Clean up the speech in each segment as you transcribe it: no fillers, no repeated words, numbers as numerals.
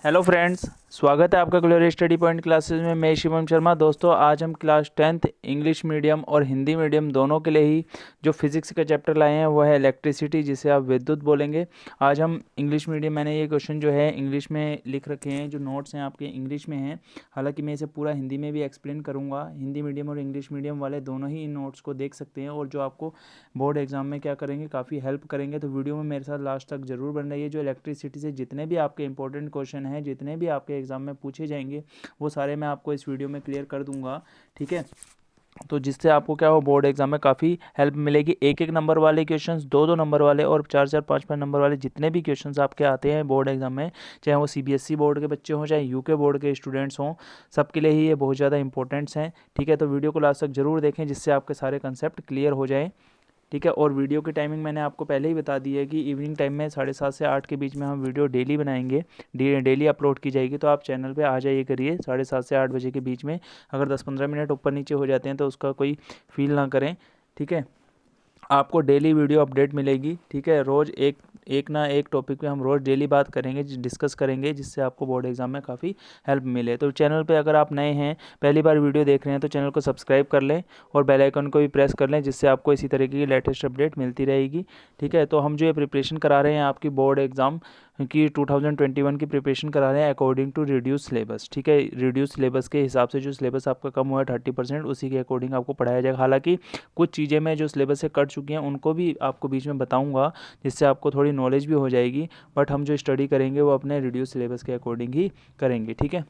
Hello friends, स्वागत है आपका ग्लोरी स्टडी पॉइंट क्लासेस में। मैं शिवम शर्मा। दोस्तों, आज हम क्लास 10th इंग्लिश मीडियम और हिंदी मीडियम दोनों के लिए ही जो फिज़िक्स का चैप्टर लाए हैं वो है इलेक्ट्रिसिटी, जिसे आप विद्युत बोलेंगे। आज हम इंग्लिश मीडियम, मैंने ये क्वेश्चन जो है इंग्लिश में लिख रखे हैं, जो नोट्स हैं आपके इंग्लिश में हैं। हालांकि मैं इसे पूरा हिंदी में भी एक्सप्लेन करूँगा। हिंदी मीडियम और इंग्लिश मीडियम वाले दोनों ही इन नोट्स को देख सकते हैं और जो आपको बोर्ड एग्जाम में क्या करेंगे, काफ़ी हेल्प करेंगे। तो वीडियो में मेरे साथ लास्ट तक ज़रूर बन रही है। जो इलेक्ट्रिसिटी से जितने भी आपके इंपॉर्टेंट क्वेश्चन हैं, जितने भी आपके एग्जाम में पूछे जाएंगे, वो सारे मैं आपको इस वीडियो में क्लियर कर दूंगा। ठीक है, तो जिससे आपको क्या हो, बोर्ड एग्जाम में काफ़ी हेल्प मिलेगी। एक एक नंबर वाले क्वेश्चंस, दो दो नंबर वाले और चार चार पाँच पाँच नंबर वाले जितने भी क्वेश्चंस आपके आते हैं बोर्ड एग्जाम में, चाहे वो सीबीएसई बोर्ड के बच्चे हों चाहे यूके बोर्ड के स्टूडेंट्स हों, सबके लिए ही ये बहुत ज़्यादा इंपॉर्टेंट्स हैं। ठीक है, तो वीडियो को लास्ट तक जरूर देखें, जिससे आपके सारे कंसेप्ट क्लियर हो जाएँ। ठीक है, और वीडियो की टाइमिंग मैंने आपको पहले ही बता दी है कि इवनिंग टाइम में 7:30 से 8 के बीच में हम वीडियो डेली बनाएंगे, डेली अपलोड की जाएगी। तो आप चैनल पे आ जाइए करिए 7:30 से 8 बजे के बीच में। अगर 10-15 मिनट ऊपर नीचे हो जाते हैं तो उसका कोई फील ना करें। ठीक है, आपको डेली वीडियो अपडेट मिलेगी। ठीक है, रोज़ एक ना एक टॉपिक पे हम रोज़ डेली बात करेंगे, डिस्कस करेंगे, जिससे आपको बोर्ड एग्जाम में काफ़ी हेल्प मिले। तो चैनल पे अगर आप नए हैं, पहली बार वीडियो देख रहे हैं, तो चैनल को सब्सक्राइब कर लें और बेल आइकन को भी प्रेस कर लें, जिससे आपको इसी तरीके की लेटेस्ट अपडेट मिलती रहेगी। ठीक है, तो हम जो ये प्रिपरेशन करा रहे हैं आपकी बोर्ड एग्ज़ाम की 2021 की प्रिपरेशन करा रहे हैं अकॉर्डिंग टू रिड्यूस सिलेबस। ठीक है, रिड्यूस सिलेबस के हिसाब से जो सिलेबस आपका कम हुआ है 30%, उसी के अकॉर्डिंग आपको पढ़ाया जाएगा। हालांकि कुछ चीज़ें मैं जो सिलेबस से कट चुकी हैं उनको भी आपको बीच में बताऊंगा, जिससे आपको थोड़ी नॉलेज भी हो जाएगी। बट हम जो स्टडी करेंगे वो अपने रिड्यूस सिलेबस के अकॉर्डिंग ही करेंगे। ठीक है,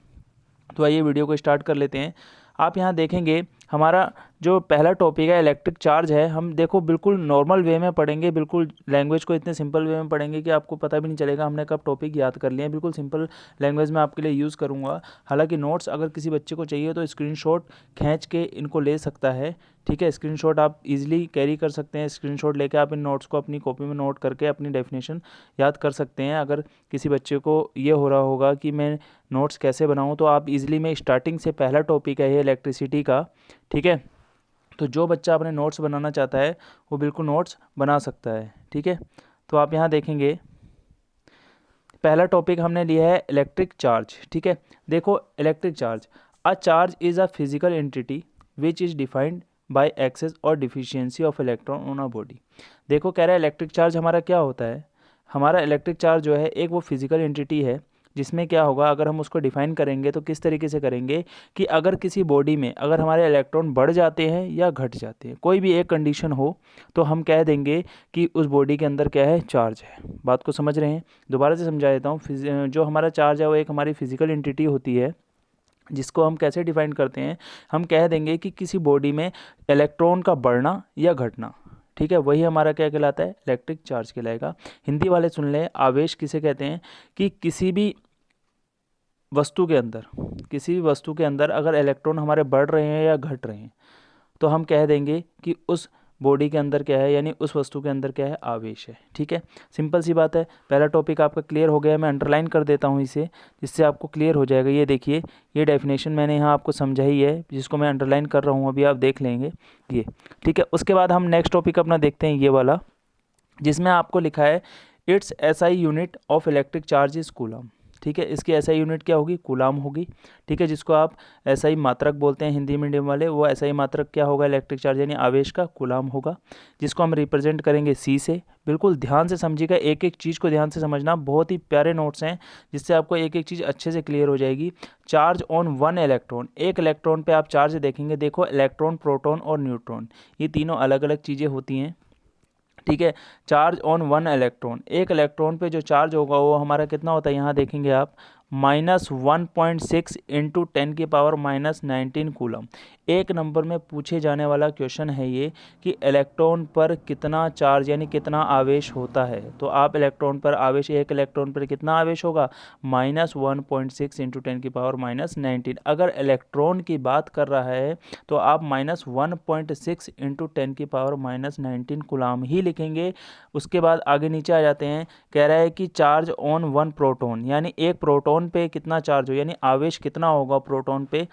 तो आइए वीडियो को स्टार्ट कर लेते हैं। आप यहाँ देखेंगे हमारा जो पहला टॉपिक है इलेक्ट्रिक चार्ज है। हम देखो बिल्कुल नॉर्मल वे में पढ़ेंगे, बिल्कुल लैंग्वेज को इतने सिंपल वे में पढ़ेंगे कि आपको पता भी नहीं चलेगा हमने कब टॉपिक याद कर लिया है। बिल्कुल सिंपल लैंग्वेज में आपके लिए यूज़ करूँगा। हालांकि नोट्स अगर किसी बच्चे को चाहिए तो स्क्रीनशॉट खींच के इनको ले सकता है। ठीक है, स्क्रीनशॉट आप इजीली कैरी कर सकते हैं। स्क्रीनशॉट लेके आप इन नोट्स को अपनी कॉपी में नोट करके अपनी डेफिनेशन याद कर सकते हैं। अगर किसी बच्चे को ये हो रहा होगा कि मैं नोट्स कैसे बनाऊं, तो आप इजीली, में स्टार्टिंग से पहला टॉपिक है ये इलेक्ट्रिसिटी का। ठीक है, तो जो बच्चा अपने नोट्स बनाना चाहता है वो बिल्कुल नोट्स बना सकता है। ठीक है, तो आप यहाँ देखेंगे पहला टॉपिक हमने लिया है इलेक्ट्रिक चार्ज। ठीक है, देखो electric charge, a charge is a physical entity which is defined by excess और deficiency of electron on a body. देखो कह रहा है इलेक्ट्रिक चार्ज हमारा क्या होता है। हमारा इलेक्ट्रिक चार्ज जो है एक वो फिजिकल एंटिटी है, जिसमें क्या होगा, अगर हम उसको डिफाइन करेंगे तो किस तरीके से करेंगे कि अगर किसी बॉडी में अगर हमारे इलेक्ट्रॉन बढ़ जाते हैं या घट जाते हैं, कोई भी एक कंडीशन हो, तो हम कह देंगे कि उस बॉडी के अंदर क्या है, चार्ज है। बात को समझ रहे हैं? दोबारा से समझा देता हूँ। जो हमारा चार्ज है वो एक हमारी फिजिकल एंटिटी होती है, जिसको हम कैसे डिफाइन करते हैं, हम कह देंगे कि किसी बॉडी में इलेक्ट्रॉन का बढ़ना या घटना। ठीक है, वही हमारा क्या कहलाता है, इलेक्ट्रिक चार्ज कहलाएगा। हिंदी वाले सुन लें, आवेश किसे कहते हैं कि किसी भी वस्तु के अंदर अगर इलेक्ट्रॉन हमारे बढ़ रहे हैं या घट रहे हैं, तो हम कह देंगे कि उस बॉडी के अंदर क्या है, यानी उस वस्तु के अंदर क्या है, आवेश है। ठीक है, सिंपल सी बात है। पहला टॉपिक आपका क्लियर हो गया। मैं अंडरलाइन कर देता हूँ इसे, जिससे आपको क्लियर हो जाएगा। ये देखिए, ये डेफिनेशन मैंने यहाँ आपको समझाई है, जिसको मैं अंडरलाइन कर रहा हूँ, अभी आप देख लेंगे ये। ठीक है, उसके बाद हम नेक्स्ट टॉपिक अपना देखते हैं, ये वाला, जिसमें आपको लिखा है it's SI unit of electric charge is coulomb. ठीक है, इसकी एसआई यूनिट क्या होगी, कूलाम होगी। ठीक है, जिसको आप एसआई मात्रक बोलते हैं हिंदी मीडियम वाले, वो एसआई मात्रक क्या होगा, इलेक्ट्रिक चार्ज यानी आवेश का कूलाम होगा, जिसको हम रिप्रेजेंट करेंगे सी से। बिल्कुल ध्यान से समझिएगा, एक एक चीज़ को ध्यान से समझना। बहुत ही प्यारे नोट्स हैं, जिससे आपको एक एक चीज़ अच्छे से क्लियर हो जाएगी। चार्ज ऑन वन इलेक्ट्रॉन, एक इलेक्ट्रॉन पे आप चार्ज देखेंगे। देखो इलेक्ट्रॉन, प्रोटॉन और न्यूट्रॉन, ये तीनों अलग अलग चीज़ें होती हैं। ठीक है, चार्ज ऑन वन इलेक्ट्रॉन, एक इलेक्ट्रॉन पे जो चार्ज होगा वो हमारा कितना होता है, यहाँ देखेंगे आप, -1.6 इंटू 10⁻⁻19 कूलम। एक नंबर में पूछे जाने वाला क्वेश्चन है ये कि इलेक्ट्रॉन पर कितना चार्ज यानी कितना आवेश होता है। तो आप इलेक्ट्रॉन पर आवेश, एक इलेक्ट्रॉन पर कितना आवेश होगा, -1.6 इंटू 10⁻⁻19। अगर इलेक्ट्रॉन की बात कर रहा है तो आप -1.6 इंटू 10⁻⁻19 कूलम ही लिखेंगे। उसके बाद आगे नीचे आ जाते हैं, कह रहा है कि चार्ज ऑन वन प्रोटॉन, यानी एक प्रोटॉन पे कितना चार्ज हो, यानी आवेश कितना होगा प्रोटॉन पे,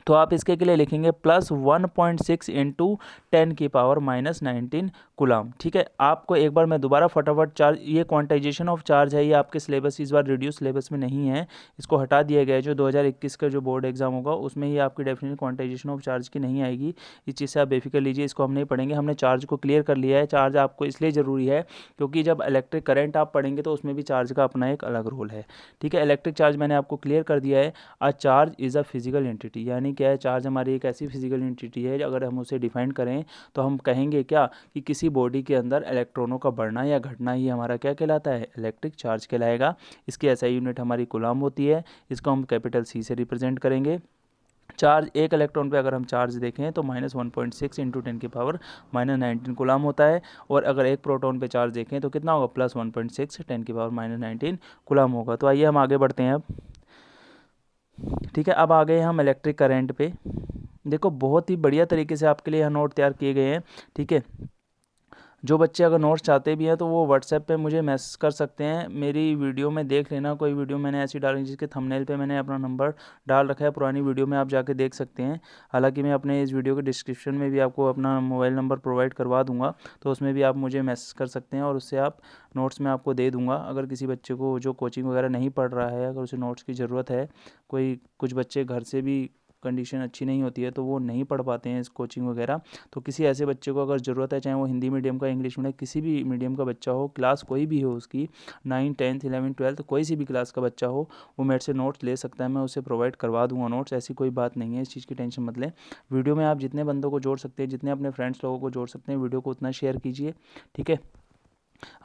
तो आप इसके लिए लिखेंगे +1.6 इंटू 10⁻⁻19 कूलाम। ठीक है, आपको एक बार मैं दोबारा फटाफट चार्ज, ये क्वांटाइजेशन ऑफ चार्ज है, ये आपके सिलेबस इस बार रिड्यूस सिलेबस में नहीं है, इसको हटा दिया गया है। जो 2021 का जो बोर्ड एग्जाम होगा उसमें ही आपकी डेफिनेटली क्वांटाइजेशन ऑफ चार्ज की नहीं आएगी। इस चीज़ से आप बेफिक्र लीजिए, इसको हम नहीं पढ़ेंगे। हमने चार्ज को क्लियर कर लिया है। चार्ज आपको इसलिए ज़रूरी है क्योंकि जब इलेक्ट्रिक करंट आप पढ़ेंगे तो उसमें भी चार्ज का अपना एक अलग रोल है। ठीक है, इलेक्ट्रिक चार्ज मैंने आपको क्लियर कर दिया है। अ charge is a physical entity, यानी क्या है, चार्ज हमारी एक ऐसी फिजिकल एंटिटी है, अगर हम उसे डिफाइन करें तो हम कहेंगे क्या कि किसी बॉडी के अंदर इलेक्ट्रॉनों का बढ़ना या घटना ही हमारा क्या कहलाता है, इलेक्ट्रिक चार्ज कहलाएगा। इसकी एसआई यूनिट हमारी कूलाम होती है, इसको हम कैपिटल सी से रिप्रेजेंट करेंगे। चार्ज एक इलेक्ट्रॉन पे अगर हम चार्ज देखें तो -1.6 इंटू 10⁻⁻19 कूलाम होता है, और अगर एक प्रोटॉन पे चार्ज देखें तो कितना होगा, +1.6 10⁻⁻19 कूलाम होगा। तो आइए हम आगे बढ़ते हैं अब। ठीक है, अब आ गए हम इलेक्ट्रिक करंट पे। देखो बहुत ही बढ़िया तरीके से आपके लिए यहाँ नोट तैयार किए गए हैं। ठीक है, जो बच्चे अगर नोट्स चाहते भी हैं तो वो व्हाट्सएप पे मुझे मैसेज कर सकते हैं। मेरी वीडियो में देख लेना, कोई वीडियो मैंने ऐसी डाली जिसके थंबनेल पे मैंने अपना नंबर डाल रखा है, पुरानी वीडियो में आप जाके देख सकते हैं। हालांकि मैं अपने इस वीडियो के डिस्क्रिप्शन में भी आपको अपना मोबाइल नंबर प्रोवाइड करवा दूंगा, तो उसमें भी आप मुझे मैसेज कर सकते हैं और उससे आप नोट्स मैं आपको दे दूँगा। अगर किसी बच्चे को जो कोचिंग वगैरह नहीं पढ़ रहा है, अगर उसे नोट्स की ज़रूरत है, कुछ बच्चे घर से भी कंडीशन अच्छी नहीं होती है तो वो नहीं पढ़ पाते हैं इस कोचिंग वगैरह, तो किसी ऐसे बच्चे को अगर ज़रूरत है, चाहे वो हिंदी मीडियम का, इंग्लिश मीडियम, किसी भी मीडियम का बच्चा हो, क्लास कोई भी हो उसकी, 9, 10, 11, 12, कोई सी भी क्लास का बच्चा हो, वो मेरे से नोट्स ले सकता है। मैं उसे प्रोवाइड करवा दूंगा नोट्स, ऐसी कोई बात नहीं है, इस चीज़ की टेंशन मत लें। वीडियो में आप जितने बंदों को जोड़ सकते हैं, जितने अपने फ्रेंड्स लोगों को जोड़ सकते हैं, वीडियो को उतना शेयर कीजिए। ठीक है,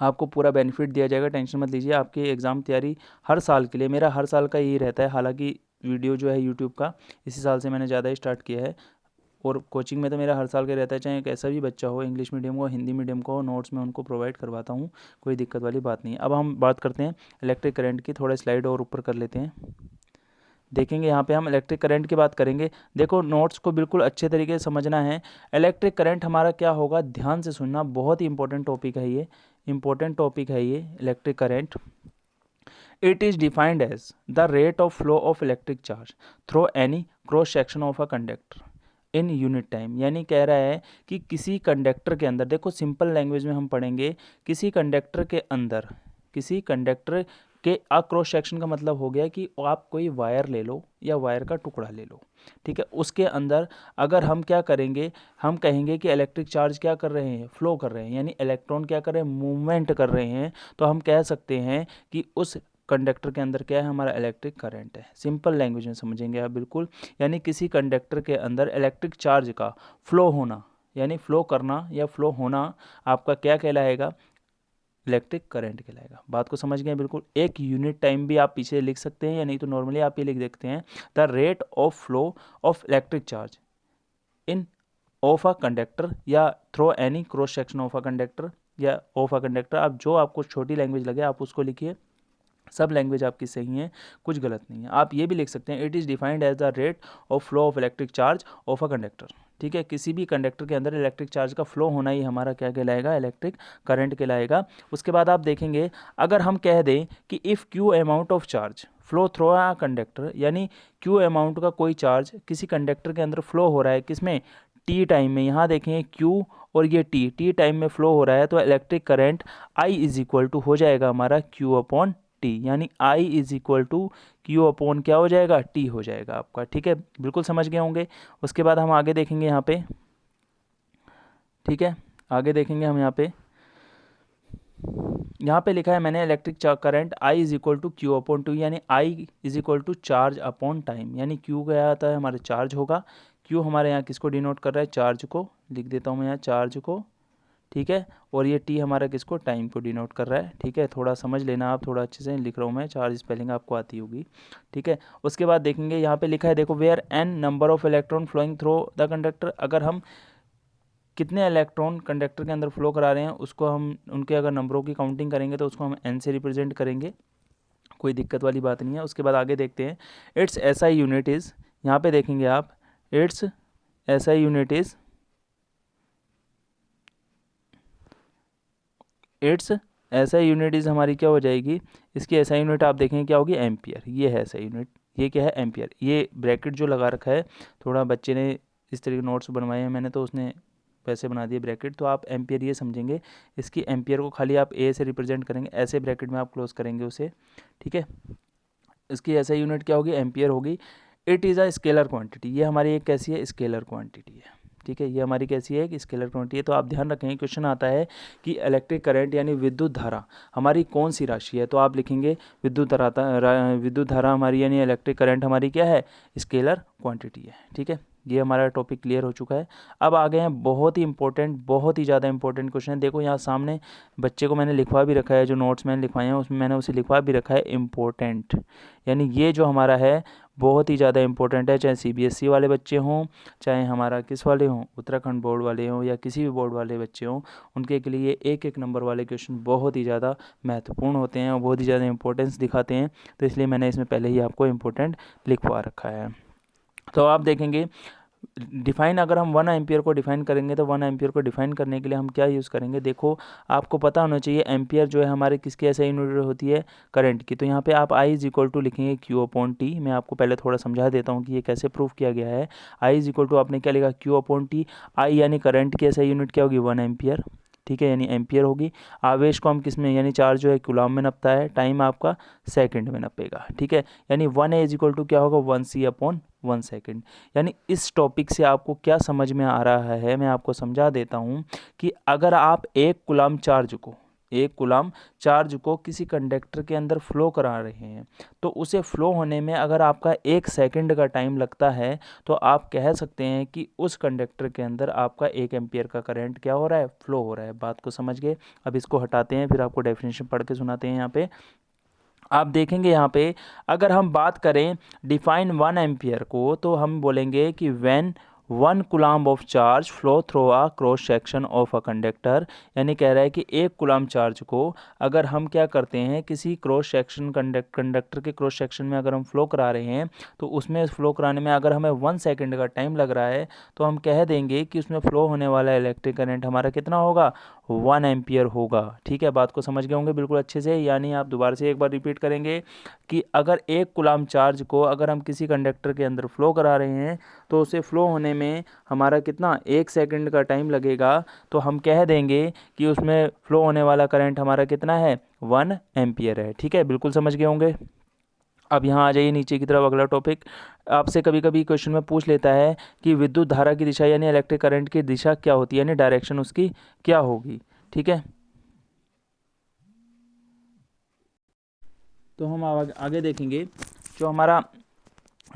आपको पूरा बेनिफिट दिया जाएगा, टेंशन मत लीजिए। आपकी एग्ज़ाम तैयारी हर साल के लिए, मेरा हर साल का यही रहता है। हालांकि वीडियो जो है यूट्यूब का इसी साल से मैंने ज़्यादा स्टार्ट किया है, और कोचिंग में तो मेरा हर साल का रहता है, चाहे कैसा भी बच्चा हो, इंग्लिश मीडियम को, हिंदी मीडियम को, नोट्स में उनको प्रोवाइड करवाता हूँ, कोई दिक्कत वाली बात नहीं है। अब हम बात करते हैं इलेक्ट्रिक करंट की, थोड़ा स्लाइड और ऊपर कर लेते हैं। देखेंगे यहाँ पे हम इलेक्ट्रिक करंट की बात करेंगे। देखो नोट्स को बिल्कुल अच्छे तरीके से समझना है। इलेक्ट्रिक करंट हमारा क्या होगा, ध्यान से सुनना, बहुत ही इंपॉर्टेंट टॉपिक है ये, इंपॉर्टेंट टॉपिक है ये electric current. It is defined as the rate of flow of electric charge through any cross section of a conductor in unit time. यानी कह रहा है कि किसी कंडक्टर के अंदर, देखो सिंपल लैंग्वेज में हम पढ़ेंगे, किसी कंडक्टर के अंदर, किसी कंडक्टर के क्रॉस सेक्शन का मतलब हो गया कि आप कोई वायर ले लो या वायर का टुकड़ा ले लो। ठीक है, उसके अंदर अगर हम क्या करेंगे, हम कहेंगे कि इलेक्ट्रिक चार्ज क्या कर रहे हैं, फ्लो कर रहे हैं, यानी इलेक्ट्रॉन क्या कर रहे हैं, मूवमेंट कर रहे हैं, तो हम कह सकते हैं कि उस कंडक्टर के अंदर क्या है, हमारा इलेक्ट्रिक करंट है। सिंपल लैंग्वेज में समझेंगे आप बिल्कुल, यानी किसी कंडक्टर के अंदर इलेक्ट्रिक चार्ज का फ्लो होना, यानी फ्लो करना या फ्लो होना, आपका क्या कहलाएगा, इलेक्ट्रिक करंट कहलाएगा। बात को समझ गए बिल्कुल। एक यूनिट टाइम भी आप पीछे लिख सकते हैं, या नहीं तो नॉर्मली आप ये लिख देखते हैं, the rate of flow of electric charge in of a conductor या through any cross section of a conductor या ऑफ अ कंडक्टर। आप जो आपको छोटी लैंग्वेज लगे आप उसको लिखिए, सब लैंग्वेज आपकी सही है, कुछ गलत नहीं है। आप ये भी लिख सकते हैं, it is defined as the rate of flow of electric charge of a conductor. ठीक है, किसी भी कंडक्टर के अंदर इलेक्ट्रिक चार्ज का फ्लो होना ही हमारा क्या कहलाएगा, इलेक्ट्रिक करंट कहलाएगा। उसके बाद आप देखेंगे, अगर हम कह दें कि if Q amount of charge flow through a conductor, यानी क्यू अमाउंट का कोई चार्ज किसी कंडक्टर के अंदर फ्लो हो रहा है, किसमें, टी टाइम में। यहाँ देखें क्यू और ये टी टाइम में फ्लो हो रहा है, तो electric current I is equal to हो जाएगा हमारा क्यू अपॉन टी, यानी I is equal to Q upon क्या हो जाएगा, टी हो जाएगा आपका। ठीक है, बिल्कुल समझ गए होंगे। उसके बाद हम आगे देखेंगे यहाँ पे, ठीक है, आगे देखेंगे हम यहाँ पे लिखा है मैंने electric current I is equal to Q upon two, यानी I is equal to charge upon time, यानी क्यू क्या आता है, हमारे चार्ज होगा। क्यू हमारे यहाँ किसको डिनोट कर रहा है, चार्ज को, लिख देता हूँ मैं यहाँ चार्ज को। ठीक है, और ये टी हमारा किसको, टाइम को डिनोट कर रहा है। ठीक है, थोड़ा समझ लेना आप, थोड़ा अच्छे से लिख रहा हूँ मैं, चार्ज स्पेलिंग आपको आती होगी। ठीक है, उसके बाद देखेंगे यहाँ पे लिखा है, देखो where an number of electron flowing through the conductor. अगर हम कितने इलेक्ट्रॉन कंडक्टर के अंदर फ्लो करा रहे हैं उसको हम, उनके अगर नंबरों की काउंटिंग करेंगे तो उसको हम एन से रिप्रेजेंट करेंगे, कोई दिक्कत वाली बात नहीं है। उसके बाद आगे देखते हैं, इट्स एसआई यूनिट इज़, यहाँ पे देखेंगे आप, it's SI unit is, it's SI unit is हमारी क्या हो जाएगी, इसकी एसआई यूनिट आप देखेंगे क्या होगी, एम्पियर। ये है एसआई यूनिट, ये क्या है, एम्पियर। ये ब्रैकेट जो लगा रखा है, थोड़ा बच्चे ने इस तरीके नोट्स बनवाए हैं मैंने, तो उसने वैसे बना दिए ब्रैकेट, तो आप एम्पियर ये समझेंगे, इसकी एम्पियर को खाली आप ए से रिप्रेजेंट करेंगे, ऐसे ब्रैकेट में आप क्लोज करेंगे उसे, ठीक है। इसकी ऐसा यूनिट क्या होगी, एम्पियर होगी। It is a scalar quantity, ये हमारी एक कैसी है, स्केलर क्वांटिटी है, ठीक है। ये हमारी कैसी है, कि स्केलर क्वांटिटी है। तो आप ध्यान रखेंगे, क्वेश्चन आता है कि इलेक्ट्रिक करंट यानी विद्युत धारा हमारी कौन सी राशि है, तो आप लिखेंगे विद्युत धारा हमारी यानी इलेक्ट्रिक करंट हमारी क्या है, स्केलर क्वांटिटी है, ठीक है। ये हमारा टॉपिक क्लियर हो चुका है। अब आ गए हैं बहुत ही इंपॉर्टेंट, बहुत ही ज़्यादा इंपॉर्टेंट क्वेश्चन है। देखो यहाँ सामने बच्चे को मैंने लिखवा भी रखा है, जो नोट्स मैंने लिखवाए हैं उसमें मैंने उसे लिखवा भी रखा है इम्पोर्टेंट, यानी ये जो हमारा है बहुत ही ज़्यादा इंपॉर्टेंट है, चाहे सीबीएसई वाले बच्चे हों, चाहे हमारा किस वाले हों, उत्तराखंड बोर्ड वाले हों, या किसी भी बोर्ड वाले बच्चे हों, उनके के लिए एक एक नंबर वाले क्वेश्चन बहुत ही ज़्यादा महत्वपूर्ण होते हैं और बहुत ही ज़्यादा इंपॉर्टेंस दिखाते हैं। तो इसलिए मैंने इसमें पहले ही आपको इम्पोर्टेंट लिखवा रखा है। तो आप देखेंगे डिफाइन, अगर हम 1 एम्पियर को डिफाइन करेंगे तो 1 एम्पियर को डिफाइन करने के लिए हम क्या यूज़ करेंगे, देखो आपको पता होना चाहिए एम्पियर जो है हमारे किसकी ऐसा यूनिट होती है, करंट की। तो यहाँ पे आप I इज इक्वल टू लिखेंगे Q/T। मैं आपको पहले थोड़ा समझा देता हूँ कि ये कैसे प्रूफ किया गया है। I इज इक्वल टू आपने क्या लिखा, Q/T। I यानी करंट की ऐसा यूनिट क्या होगी, 1 एम्पियर, ठीक है, यानी एम्पियर होगी। आवेश को हम किस में, यानी चार्ज जो है कूलम में नपता है, टाइम आपका सेकंड में नपेगा, ठीक है। यानी 1A इज इक्वल टू क्या होगा, 1C/1 सेकंड। यानी इस टॉपिक से आपको क्या समझ में आ रहा है, मैं आपको समझा देता हूँ कि अगर आप एक कूलम चार्ज को किसी कंडक्टर के अंदर फ्लो करा रहे हैं, तो उसे फ्लो होने में अगर आपका 1 सेकंड का टाइम लगता है, तो आप कह सकते हैं कि उस कंडक्टर के अंदर आपका 1 एम्पियर का करंट क्या हो रहा है, फ्लो हो रहा है। बात को समझ गए। अब इसको हटाते हैं, फिर आपको डेफिनेशन पढ़ के सुनाते हैं। यहाँ पे आप देखेंगे, यहाँ पे अगर हम बात करें डिफाइन 1 एम्पियर को, तो हम बोलेंगे कि when 1 coulomb of charge flow through a cross section of a conductor, यानी कह रहा है कि 1 कूलम्ब चार्ज को अगर हम क्या करते हैं, किसी क्रॉस सेक्शन कंडक्टर के क्रॉस सेक्शन में अगर हम फ्लो करा रहे हैं, तो उसमें फ्लो कराने में अगर हमें 1 सेकंड का टाइम लग रहा है, तो हम कह देंगे कि उसमें फ्लो होने वाला इलेक्ट्रिक करंट हमारा कितना होगा, 1 एम्पियर होगा, ठीक है। बात को समझ गए होंगे बिल्कुल अच्छे से। यानी आप दोबारा से एक बार रिपीट करेंगे कि अगर 1 कूलम्ब चार्ज को अगर हम किसी कंडक्टर के अंदर फ्लो करा रहे हैं, तो उसे फ्लो होने में हमारा कितना, 1 सेकंड का टाइम लगेगा, तो हम कह देंगे कि उसमें फ्लो होने वाला करंट हमारा कितना है, 1 एम्पियर है, ठीक है। बिल्कुल समझ गए होंगे। अब यहाँ आ जाइए नीचे की तरफ, अगला टॉपिक आपसे कभी कभी क्वेश्चन में पूछ लेता है कि विद्युत धारा की दिशा यानी इलेक्ट्रिक करंट की दिशा क्या होती है, यानी डायरेक्शन उसकी क्या होगी, ठीक है। तो हम आगे देखेंगे, जो हमारा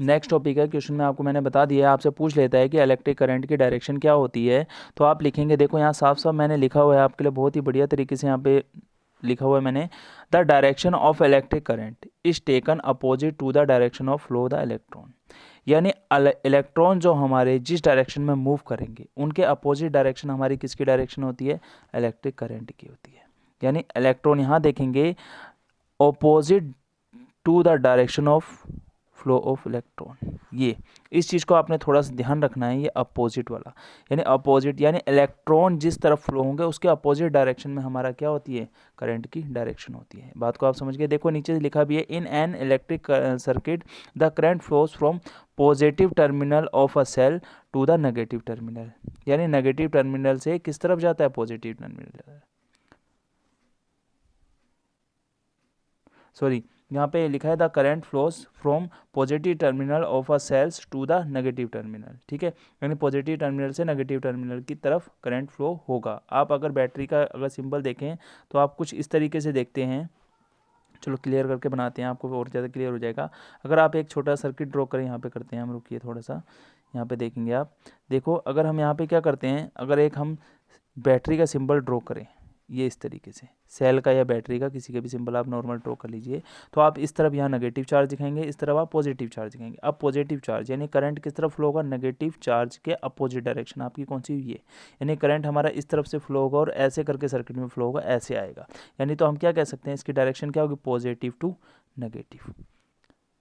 नेक्स्ट टॉपिक है, क्वेश्चन में आपको मैंने बता दिया है, आपसे पूछ लेता है कि इलेक्ट्रिक करंट की डायरेक्शन क्या होती है। तो आप लिखेंगे, देखो यहाँ साफ साफ मैंने लिखा हुआ है आपके लिए, बहुत ही बढ़िया तरीके से यहाँ पे लिखा हुआ है मैंने, the direction of electric current is taken opposite to the direction of flow the electron. यानी इलेक्ट्रॉन जो हमारे जिस डायरेक्शन में मूव करेंगे, उनके अपोजिट डायरेक्शन हमारी किसकी डायरेक्शन होती है, इलेक्ट्रिक करंट की होती है। यानी इलेक्ट्रॉन यहाँ देखेंगे opposite to the direction of flow of electron, ये इस चीज़ को आपने थोड़ा सा ध्यान रखना है, ये अपोजिट वाला, यानी अपोजिट यानी इलेक्ट्रॉन जिस तरफ फ्लो होंगे उसके अपोजिट डायरेक्शन में हमारा क्या होती है, करंट की डायरेक्शन होती है। बात को आप समझ गए। देखो नीचे लिखा भी है, in an electric circuit the current flows from positive terminal of a cell to the negative terminal, यानी नेगेटिव टर्मिनल से किस तरफ जाता है, पॉजिटिव टर्मिनल, सॉरी यहाँ पे लिखा है the current flows from positive terminal of a cells to the negative terminal, ठीक है। यानी पॉजिटिव टर्मिनल से नेगेटिव टर्मिनल की तरफ करंट फ्लो होगा। आप अगर बैटरी का अगर सिंबल देखें तो आप कुछ इस तरीके से देखते हैं, चलो क्लियर करके बनाते हैं, आपको और ज़्यादा क्लियर हो जाएगा। अगर आप एक छोटा सर्किट ड्रॉ करें, यहाँ पे करते हैं हम, रुकिए थोड़ा सा, यहाँ पे देखेंगे आप, देखो अगर हम यहाँ पे क्या करते हैं, अगर एक हम बैटरी का सिंबल ड्रॉ करें, ये इस तरीके से, सेल का या बैटरी का किसी का भी सिंबल आप नॉर्मल ड्रॉ कर लीजिए, तो आप इस तरफ यहाँ नेगेटिव चार्ज दिखाएंगे, इस तरफ आप पॉजिटिव चार्ज दिखाएंगे। अब पॉजिटिव चार्ज यानी करंट किस तरफ फ्लो होगा, नेगेटिव चार्ज के अपोजिट डायरेक्शन आपकी कौन सी हुई है, यानी करंट हमारा इस तरफ से फ्लो होगा और ऐसे करके सर्किट में फ्लो होगा, ऐसे आएगा। यानी तो हम क्या कह सकते हैं, इसकी डायरेक्शन क्या होगी, positive to negative,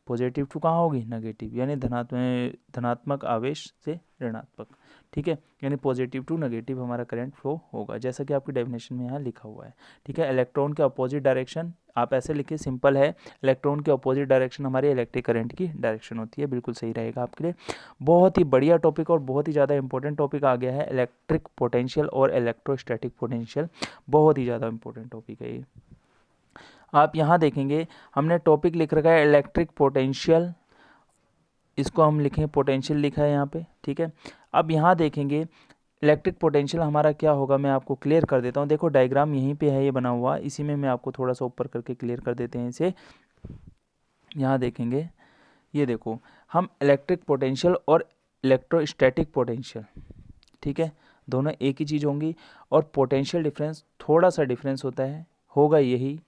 positive to कहाँ होगी, नेगेटिव, यानी धनात्मक आवेश से ऋणात्मक, ठीक है, यानी पॉजिटिव टू नेगेटिव हमारा करंट फ्लो होगा, जैसा कि आपकी डेफिनेशन में यहाँ लिखा हुआ है, ठीक है। इलेक्ट्रॉन के अपोजिट डायरेक्शन, आप ऐसे लिखिए, सिंपल है, इलेक्ट्रॉन के अपोजिट डायरेक्शन हमारी इलेक्ट्रिक करंट की डायरेक्शन होती है, बिल्कुल सही रहेगा आपके लिए। बहुत ही बढ़िया टॉपिक और बहुत ही ज़्यादा इंपॉर्टेंट टॉपिक आ गया है, इलेक्ट्रिक पोटेंशियल और इलेक्ट्रोस्टैटिक पोटेंशियल, बहुत ही ज़्यादा इंपॉर्टेंट टॉपिक है ये। आप यहाँ देखेंगे हमने टॉपिक लिख रखा है इलेक्ट्रिक पोटेंशियल, इसको हम लिखें पोटेंशियल लिखा है यहाँ पे, ठीक है। अब यहाँ देखेंगे इलेक्ट्रिक पोटेंशियल हमारा क्या होगा, मैं आपको क्लियर कर देता हूँ। देखो डायग्राम यहीं पे है ये बना हुआ, इसी में मैं आपको थोड़ा सा ऊपर करके क्लियर कर देते हैं इसे। यहाँ देखेंगे, ये देखो, हम इलेक्ट्रिक पोटेंशियल और इलेक्ट्रोस्टैटिक पोटेंशियल, ठीक है, दोनों एक ही चीज़ होंगी, और पोटेंशियल डिफरेंस थोड़ा सा डिफरेंस होता है, होगा यही,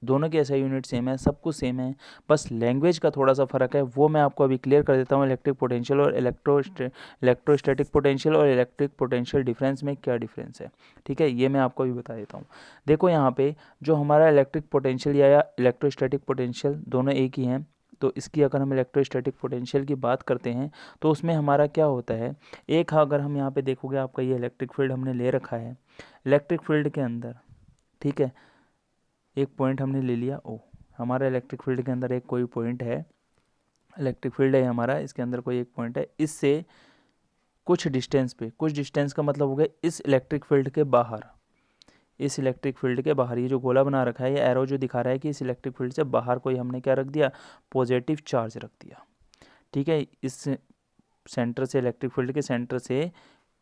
दोनों के ऐसा यूनिट सेम है, सब कुछ सेम है, बस लैंग्वेज का थोड़ा सा फ़र्क है, वो मैं आपको अभी क्लियर कर देता हूँ। इलेक्ट्रिक पोटेंशियल और इलेक्ट्रोस्टैटिक पोटेंशियल और इलेक्ट्रिक पोटेंशियल डिफरेंस में क्या डिफरेंस है, ठीक है, ये मैं आपको अभी बता देता हूँ। देखो यहाँ पे जो हमारा इलेक्ट्रिक पोटेंशियल या इलेक्ट्रोस्टैटिक पोटेंशियल दोनों एक ही हैं, तो इसकी अगर हम इलेक्ट्रोस्टैटिक पोटेंशियल की बात करते हैं तो उसमें हमारा क्या होता है, एक अगर हम यहाँ पे देखोगे, आपका ये इलेक्ट्रिक फील्ड हमने ले रखा है, इलेक्ट्रिक फील्ड के अंदर, ठीक है, एक पॉइंट हमने ले लिया ओ, हमारा इलेक्ट्रिक फील्ड के अंदर एक कोई पॉइंट है, इलेक्ट्रिक फील्ड है हमारा, इसके अंदर कोई एक पॉइंट है, इससे कुछ डिस्टेंस पे, कुछ डिस्टेंस का मतलब हो गया इस इलेक्ट्रिक फील्ड के बाहर, इस इलेक्ट्रिक फील्ड के बाहर, ये जो गोला बना रखा है, ये एरो जो दिखा रहा है कि इस इलेक्ट्रिक फील्ड से बाहर कोई हमने क्या रख दिया, पॉजिटिव चार्ज रख दिया, ठीक है। इस सेंटर से, इलेक्ट्रिक फील्ड के सेंटर से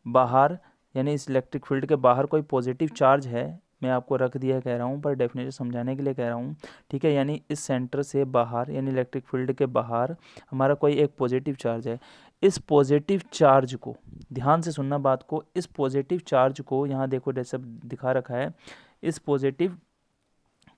बाहर, यानी इस इलेक्ट्रिक फील्ड के बाहर कोई पॉजिटिव चार्ज है, मैं आपको रख दिया कह रहा हूँ, पर डेफिनेशन समझाने के लिए कह रहा हूँ, ठीक है, यानी इस सेंटर से बाहर, यानी इलेक्ट्रिक फील्ड के बाहर हमारा कोई एक पॉजिटिव चार्ज है, इस पॉजिटिव चार्ज को, ध्यान से सुनना बात को, इस पॉजिटिव चार्ज को यहाँ देखो जैसे दिखा रखा है, इस पॉजिटिव,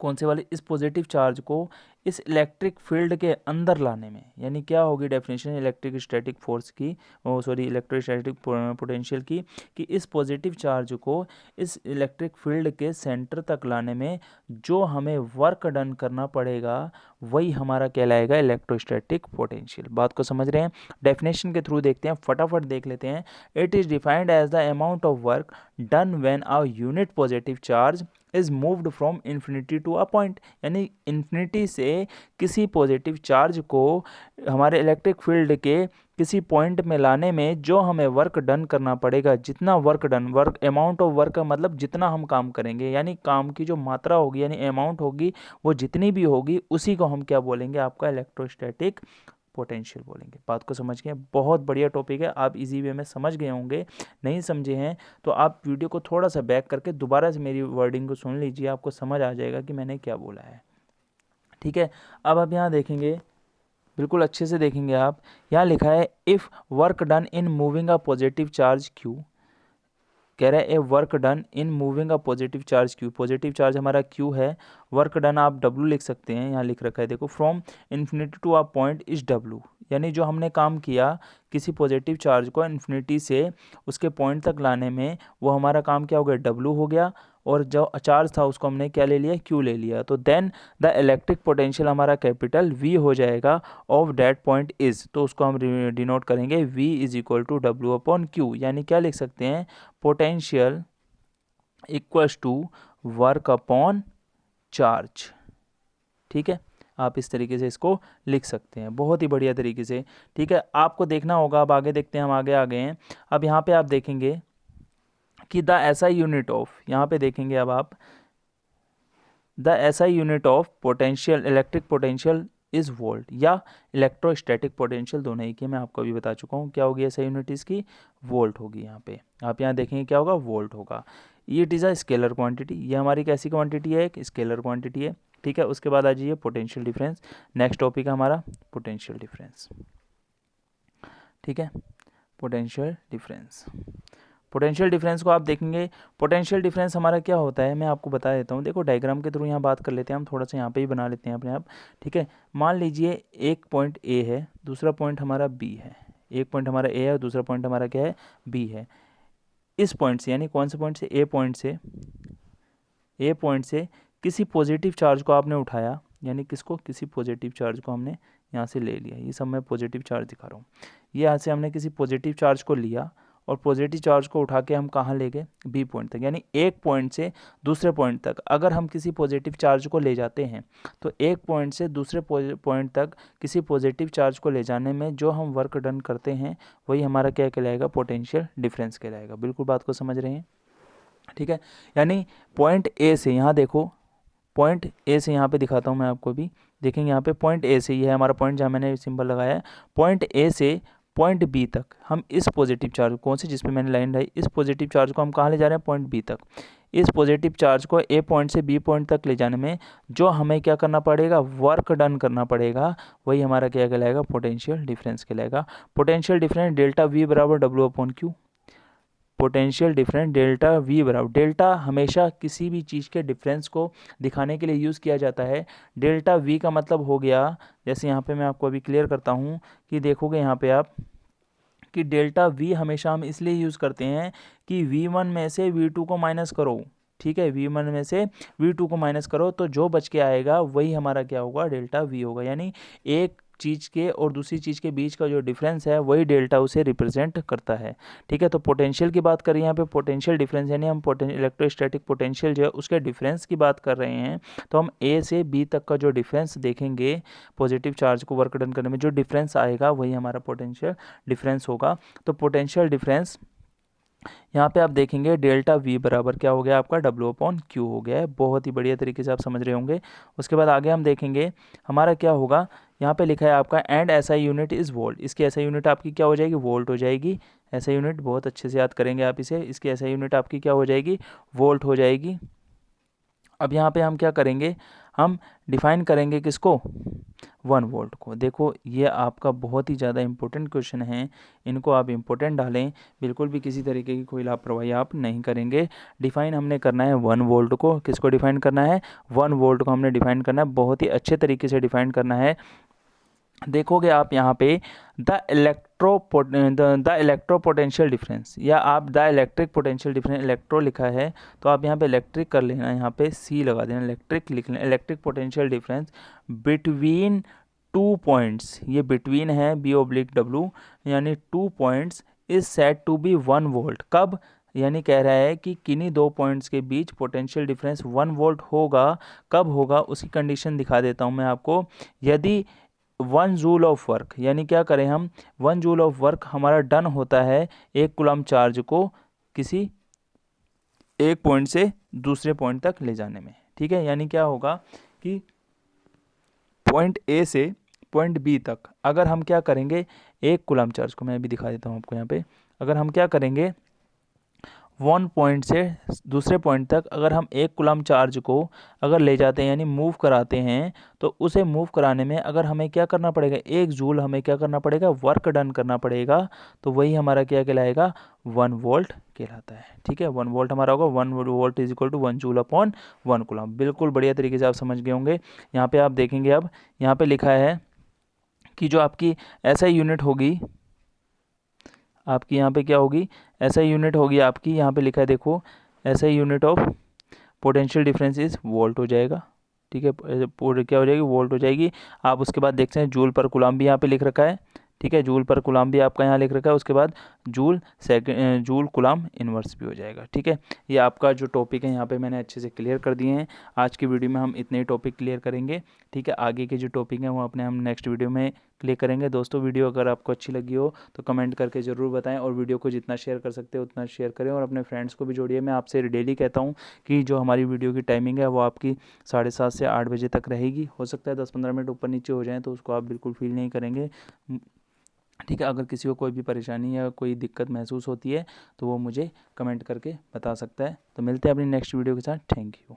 कौन से वाले, इस पॉजिटिव चार्ज को इस इलेक्ट्रिक फील्ड के अंदर लाने में, यानी क्या होगी डेफिनेशन इलेक्ट्रिक स्टैटिक फोर्स की, इलेक्ट्रोस्टैटिक पोटेंशियल की, कि इस पॉजिटिव चार्ज को इस इलेक्ट्रिक फील्ड के सेंटर तक लाने में जो हमें वर्क डन करना पड़ेगा, वही हमारा कहलाएगा इलेक्ट्रोस्टैटिक पोटेंशियल। बात को समझ रहे हैं, डेफिनेशन के थ्रू देखते हैं, फटाफट देख लेते हैं। It is defined as the amount of work done when a unit positive charge is moved from infinity to a point, यानी इन्फिनिटी से किसी पॉजिटिव चार्ज को हमारे इलेक्ट्रिक फील्ड के किसी पॉइंट में लाने में जो हमें वर्क डन करना पड़ेगा, जितना work done, work amount of work का मतलब जितना हम काम करेंगे, यानी काम की जो मात्रा होगी, यानी अमाउंट होगी, वो जितनी भी होगी, उसी को हम क्या बोलेंगे, आपका इलेक्ट्रोस्टैटिक पोटेंशियल बोलेंगे। बात को समझ गए, बहुत बढ़िया टॉपिक है, आप इजी वे में समझ गए होंगे, नहीं समझे हैं तो आप वीडियो को थोड़ा सा बैक करके दोबारा से मेरी वर्डिंग को सुन लीजिए, आपको समझ आ जाएगा कि मैंने क्या बोला है, ठीक है। अब आप यहाँ देखेंगे, बिल्कुल अच्छे से देखेंगे आप, यहाँ लिखा है if work done in moving a positive charge Q, कह रहा है a work done in moving a positive charge Q, positive charge हमारा क्यू है, वर्क डन आप डब्लू लिख सकते हैं, यहाँ लिख रखा है देखो, from infinity to a point is W, यानी जो हमने काम किया किसी पॉजिटिव चार्ज को इन्फिनिटी से उसके पॉइंट तक लाने में, वो हमारा काम क्या हो गया, डब्लू हो गया, और जो चार्ज था उसको हमने क्या ले लिया, क्यू ले लिया, तो देन द इलेक्ट्रिक पोटेंशियल हमारा कैपिटल वी हो जाएगा ऑफ दैट पॉइंट इज, तो उसको हम डिनोट करेंगे V is equal to W upon Q, यानी क्या लिख सकते हैं, potential equals to work upon charge, ठीक है, आप इस तरीके से इसको लिख सकते हैं, बहुत ही बढ़िया तरीके से, ठीक है। आपको देखना होगा, अब आगे देखते हैं, हम आगे आ गए हैं। अब यहाँ पे आप देखेंगे कि द एसआई यूनिट ऑफ, यहाँ पे देखेंगे अब आप, the SI unit of potential, electric potential is volt, या इलेक्ट्रोस्टैटिक पोटेंशियल, दोनों ही की मैं आपको अभी बता चुका हूँ, क्या होगी एसआई यूनिट इसकी, वोल्ट होगी। यहाँ पे आप यहाँ देखेंगे क्या होगा, वोल्ट होगा। It is a scalar quantity, ये हमारी कैसी क्वांटिटी है, एक स्केलर क्वांटिटी है, ठीक है। उसके बाद आ जाइए पोटेंशियल डिफरेंस, नेक्स्ट टॉपिक है हमारा पोटेंशियल डिफरेंस, ठीक है, पोटेंशियल डिफरेंस। पोटेंशियल डिफरेंस को आप देखेंगे, पोटेंशियल डिफरेंस हमारा क्या होता है, मैं आपको बता देता हूँ। देखो डायग्राम के थ्रू यहाँ बात कर लेते हैं हम, थोड़ा सा यहाँ पे ही बना लेते हैं अपने आप, ठीक है। मान लीजिए एक पॉइंट ए है, दूसरा पॉइंट हमारा बी है, एक पॉइंट हमारा ए है और दूसरा पॉइंट हमारा क्या है, बी है। इस पॉइंट से, यानी कौन से पॉइंट से, ए पॉइंट से, ए पॉइंट से किसी पॉजिटिव चार्ज को आपने उठाया, यानी किसको, किसी पॉजिटिव चार्ज को हमने यहाँ से ले लिया। ये सब मैं पॉजिटिव चार्ज दिखा रहा हूँ। ये यहाँ से हमने किसी पॉजिटिव चार्ज को लिया और पॉजिटिव चार्ज को उठा के हम कहाँ ले गए, बी पॉइंट तक। यानी एक पॉइंट से दूसरे पॉइंट तक अगर हम किसी पॉजिटिव चार्ज को ले जाते हैं तो एक पॉइंट से दूसरे पॉइंट तक किसी पॉजिटिव चार्ज को ले जाने में जो हम वर्क डन करते हैं वही हमारा क्या कहलाएगा, पोटेंशियल डिफरेंस कहलाएगा। बिल्कुल बात को समझ रहे हैं, ठीक है। यानी पॉइंट ए से, यहाँ देखो पॉइंट ए से, यहाँ पे दिखाता हूँ मैं आपको भी, देखेंगे यहाँ पे पॉइंट ए से, ये है हमारा पॉइंट जहाँ मैंने सिंबल लगाया है। पॉइंट ए से पॉइंट बी तक हम इस पॉजिटिव चार्ज, कौन से, जिस पे मैंने लाइन लगाई, इस पॉजिटिव चार्ज को हम कहाँ ले जा रहे हैं, पॉइंट बी तक। इस पॉजिटिव चार्ज को ए पॉइंट से बी पॉइंट तक ले जाने में जो हमें क्या करना पड़ेगा, वर्क डन करना पड़ेगा, वही हमारा क्या कहलाएगा, पोटेंशियल डिफरेंस कहलाएगा। पोटेंशियल डिफरेंस डेल्टा वी बराबर W upon Q. Potential difference delta we बराबर, डेल्टा हमेशा किसी भी चीज़ के डिफरेंस को दिखाने के लिए यूज़ किया जाता है। डेल्टा वी का मतलब हो गया, जैसे यहाँ पे मैं आपको अभी क्लियर करता हूँ कि देखोगे यहाँ पे आप कि डेल्टा वी हमेशा हम इसलिए यूज़ करते हैं कि V1 में से V2 को माइनस करो, ठीक है, V1 में से V2 को माइनस करो तो जो बच के आएगा वही हमारा क्या होगा, डेल्टा वी होगा। यानी एक चीज़ के और दूसरी चीज़ के बीच का जो डिफरेंस है वही डेल्टा उसे रिप्रेजेंट करता है, ठीक है। तो पोटेंशियल की बात करें यहाँ पे, पोटेंशियल डिफरेंस यानी हम इलेक्ट्रोस्टैटिक पोटेंशियल जो है उसके डिफरेंस की बात कर रहे हैं। तो हम ए से बी तक का जो डिफरेंस देखेंगे, पॉजिटिव चार्ज को वर्क डन करने में जो डिफरेंस आएगा वही हमारा पोटेंशियल डिफरेंस होगा। तो पोटेंशियल डिफरेंस यहाँ पे आप देखेंगे डेल्टा वी बराबर क्या हो गया, आपका डब्ल्यू अपॉन क्यू हो गया है। बहुत ही बढ़िया तरीके से आप समझ रहे होंगे। उसके बाद आगे हम देखेंगे हमारा क्या होगा, यहाँ पे लिखा है आपका and SI unit is volt. इसकी एसआई यूनिट आपकी क्या हो जाएगी, वोल्ट हो जाएगी। एसआई यूनिट बहुत अच्छे से याद करेंगे आप इसे, इसकी एसआई यूनिट आपकी क्या हो जाएगी, वोल्ट हो जाएगी। अब यहाँ पे हम क्या करेंगे, हम डिफाइन करेंगे किसको, 1 वोल्ट को। देखो ये आपका बहुत ही ज़्यादा इंपॉर्टेंट क्वेश्चन है, इनको आप इंपॉर्टेंट डालें, बिल्कुल भी किसी तरीके की कोई लापरवाही आप नहीं करेंगे। डिफाइन हमने करना है 1 वोल्ट को। किसको डिफाइन करना है, 1 वोल्ट को हमने डिफाइन करना है, बहुत ही अच्छे तरीके से डिफाइन करना है। देखोगे आप यहाँ पे द इलेक्ट्रो पोटेंशियल डिफरेंस, या आप the electric potential difference, electro लिखा है तो आप यहाँ पे इलेक्ट्रिक कर लेना, यहाँ पे सी लगा देना, इलेक्ट्रिक लिख लेना। Electric potential difference between 2 points, ये बिटवीन है बी ओब्लिक डब्ल्यू, यानी 2 points is said to be 1 volt. कब, यानी कह रहा है कि किन्हीं 2 पॉइंट्स के बीच पोटेंशियल डिफरेंस 1 वोल्ट होगा। कब होगा उसकी कंडीशन दिखा देता हूँ मैं आपको। यदि 1 जूल ऑफ वर्क, यानी क्या करें हम, 1 जूल ऑफ वर्क हमारा डन होता है 1 कूलम चार्ज को किसी एक पॉइंट से दूसरे पॉइंट तक ले जाने में, ठीक है। यानी क्या होगा कि पॉइंट ए से पॉइंट बी तक अगर हम क्या करेंगे, 1 कूलम चार्ज को, मैं अभी दिखा देता हूँ आपको यहाँ पे, अगर हम क्या करेंगे 1 पॉइंट से दूसरे पॉइंट तक अगर हम 1 कूलम चार्ज को अगर ले जाते हैं यानी मूव कराते हैं, तो उसे मूव कराने में अगर हमें क्या करना पड़ेगा, 1 जूल हमें क्या करना पड़ेगा, वर्क डन करना पड़ेगा। तो वही हमारा क्या कहलाएगा, 1 वोल्ट कहलाता है, ठीक है। 1 वोल्ट हमारा होगा, 1 volt is equal to 1 joule upon 1 coulomb. बिल्कुल बढ़िया तरीके से आप समझ गए होंगे। यहाँ पे आप देखेंगे, अब यहाँ पे लिखा है कि जो आपकी एसआई यूनिट होगी, आपकी यहाँ पे क्या होगी, ऐसा यूनिट होगी आपकी, यहाँ पे लिखा है देखो, ऐसा unit of potential difference is volt हो जाएगा, ठीक है। क्या हो जाएगी, वोल्ट हो जाएगी। आप उसके बाद देखते हैं जूल पर कूलम भी यहाँ पे लिख रखा है, ठीक है, जूल पर कूलम भी आपका यहाँ लिख रखा है। उसके बाद जूल कूलम इन्वर्स भी हो जाएगा, ठीक है। ये आपका जो टॉपिक है यहाँ पे मैंने अच्छे से क्लियर कर दिए हैं। आज की वीडियो में हम इतने ही टॉपिक क्लियर करेंगे, ठीक है। आगे के जो टॉपिक हैं वो अपने हम नेक्स्ट वीडियो में क्लियर करेंगे। दोस्तों वीडियो अगर आपको अच्छी लगी हो तो कमेंट करके ज़रूर बताएं, और वीडियो को जितना शेयर कर सकते हो उतना शेयर करें, और अपने फ्रेंड्स को भी जोड़िए। मैं आपसे डेली कहता हूँ कि जो हमारी वीडियो की टाइमिंग है वो आपकी 7:30 से 8 बजे तक रहेगी। हो सकता है 10-15 मिनट ऊपर नीचे हो जाए तो उसको आप बिल्कुल फील नहीं करेंगे, ठीक है। अगर किसी को कोई भी परेशानी या कोई दिक्कत महसूस होती है तो वो मुझे कमेंट करके बता सकता है। तो मिलते हैं अपनी नेक्स्ट वीडियो के साथ। Thank you.